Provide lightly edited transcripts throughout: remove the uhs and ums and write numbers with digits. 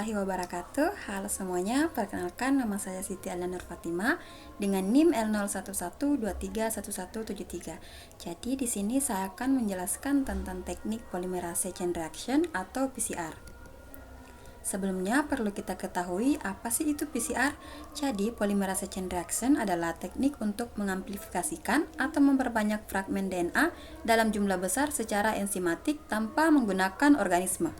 warahmatullahi wabarakatuh. Halo semuanya, perkenalkan nama saya Siti Alda Nur Fatima dengan NIM L0112311173. Jadi di sini saya akan menjelaskan tentang teknik polymerase chain reaction atau PCR. Sebelumnya perlu kita ketahui apa sih itu PCR. Jadi polymerase chain reaction adalah teknik untuk mengamplifikasikan atau memperbanyak fragmen DNA dalam jumlah besar secara enzimatik tanpa menggunakan organisme.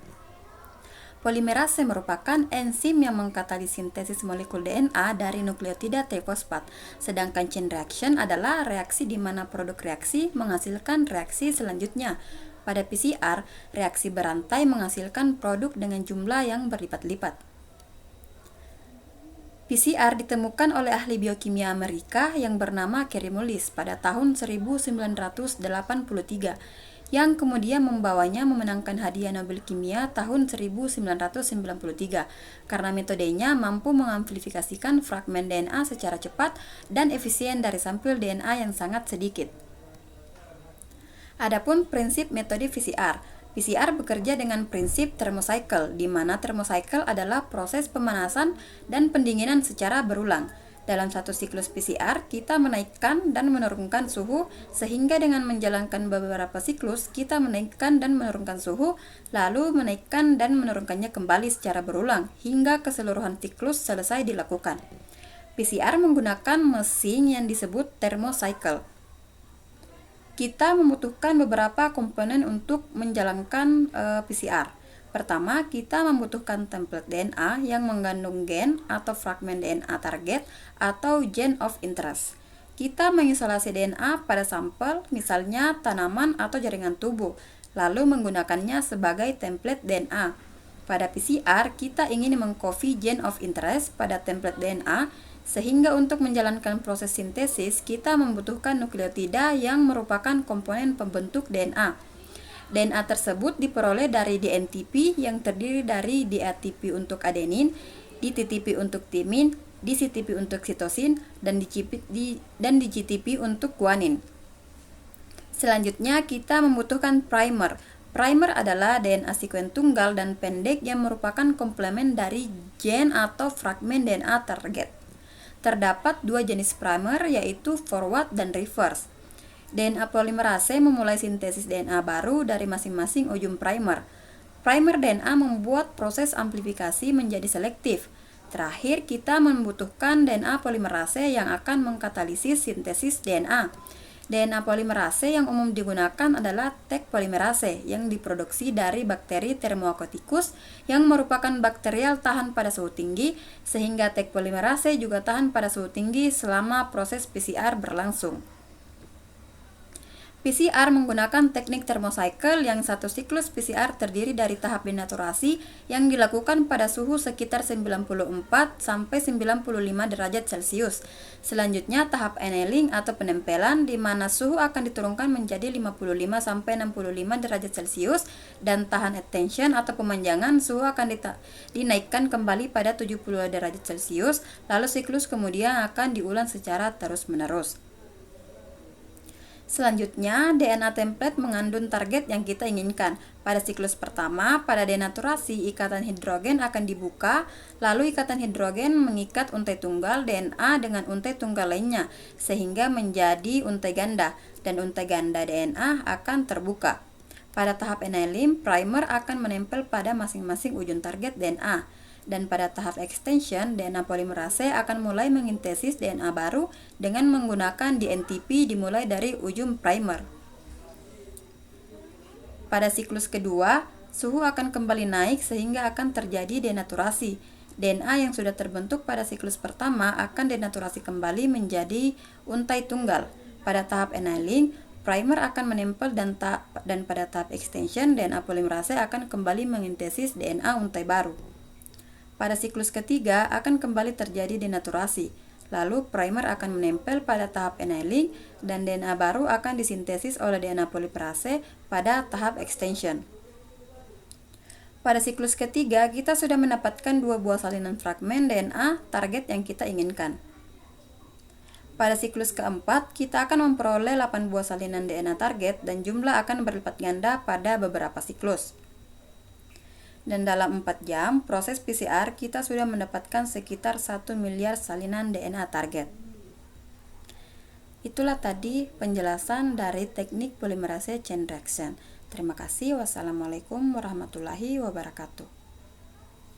Polimerase merupakan enzim yang mengkatalisintesis molekul DNA dari nukleotida trifosfat, sedangkan chain reaction adalah reaksi di mana produk reaksi menghasilkan reaksi selanjutnya. Pada PCR, reaksi berantai menghasilkan produk dengan jumlah yang berlipat-lipat. PCR ditemukan oleh ahli biokimia Amerika yang bernama Kary Mullis pada tahun 1983, yang kemudian membawanya memenangkan hadiah Nobel Kimia tahun 1993 karena metodenya mampu mengamplifikasikan fragmen DNA secara cepat dan efisien dari sampel DNA yang sangat sedikit. Adapun prinsip metode PCR. PCR bekerja dengan prinsip thermocycle, di mana thermocycle adalah proses pemanasan dan pendinginan secara berulang. Dalam satu siklus PCR, kita menaikkan dan menurunkan suhu, sehingga dengan menjalankan beberapa siklus, kita menaikkan dan menurunkan suhu, lalu menaikkan dan menurunkannya kembali secara berulang, hingga keseluruhan siklus selesai dilakukan. PCR menggunakan mesin yang disebut thermocycle. Kita membutuhkan beberapa komponen untuk menjalankan PCR. Pertama, kita membutuhkan template DNA yang mengandung gen atau fragmen DNA target atau gene of interest. Kita mengisolasi DNA pada sampel, misalnya tanaman atau jaringan tubuh, lalu menggunakannya sebagai template DNA. Pada PCR, kita ingin mengcopy gene of interest pada template DNA, sehingga untuk menjalankan proses sintesis, kita membutuhkan nukleotida yang merupakan komponen pembentuk DNA. DNA tersebut diperoleh dari DNTP yang terdiri dari DATP untuk adenin, DTTP untuk timin, DCTP untuk sitosin, dan DGTP untuk guanin. Selanjutnya kita membutuhkan primer. Primer adalah DNA sekuen tunggal dan pendek yang merupakan komplemen dari gen atau fragmen DNA target. Terdapat dua jenis primer, yaitu forward dan reverse. DNA polimerase memulai sintesis DNA baru dari masing-masing ujung primer. Primer DNA membuat proses amplifikasi menjadi selektif. Terakhir, kita membutuhkan DNA polimerase yang akan mengkatalisis sintesis DNA. DNA polimerase yang umum digunakan adalah Taq polimerase yang diproduksi dari bakteri Thermococcus yang merupakan bakterial tahan pada suhu tinggi, sehingga Taq polimerase juga tahan pada suhu tinggi selama proses PCR berlangsung. PCR menggunakan teknik thermocycle yang satu siklus PCR terdiri dari tahap denaturasi yang dilakukan pada suhu sekitar 94 sampai 95 derajat Celcius. Selanjutnya tahap annealing atau penempelan di mana suhu akan diturunkan menjadi 55 sampai 65 derajat Celcius, dan tahan attention atau pemanjangan suhu akan dinaikkan kembali pada 70 derajat Celcius, lalu siklus kemudian akan diulang secara terus-menerus. Selanjutnya, DNA template mengandung target yang kita inginkan. Pada siklus pertama, pada denaturasi, ikatan hidrogen akan dibuka, lalu ikatan hidrogen mengikat untai tunggal DNA dengan untai tunggal lainnya, sehingga menjadi untai ganda, dan untai ganda DNA akan terbuka. Pada tahap annealing, primer akan menempel pada masing-masing ujung target DNA. Dan pada tahap extension, DNA polimerase akan mulai mengintesis DNA baru dengan menggunakan DNTP dimulai dari ujung primer. Pada siklus kedua, suhu akan kembali naik sehingga akan terjadi denaturasi. DNA yang sudah terbentuk pada siklus pertama akan denaturasi kembali menjadi untai tunggal. Pada tahap annealing, primer akan menempel dan pada tahap extension, DNA polimerase akan kembali mengintesis DNA untai baru. Pada siklus ketiga akan kembali terjadi denaturasi, lalu primer akan menempel pada tahap annealing dan DNA baru akan disintesis oleh DNA polimerase pada tahap extension. Pada siklus ketiga kita sudah mendapatkan dua buah salinan fragmen DNA target yang kita inginkan. Pada siklus keempat kita akan memperoleh 8 buah salinan DNA target dan jumlah akan berlipat ganda pada beberapa siklus. Dan dalam 4 jam proses PCR kita sudah mendapatkan sekitar 1 miliar salinan DNA target. Itulah tadi penjelasan dari teknik polimerase chain reaction. Terima kasih. Wassalamualaikum warahmatullahi wabarakatuh.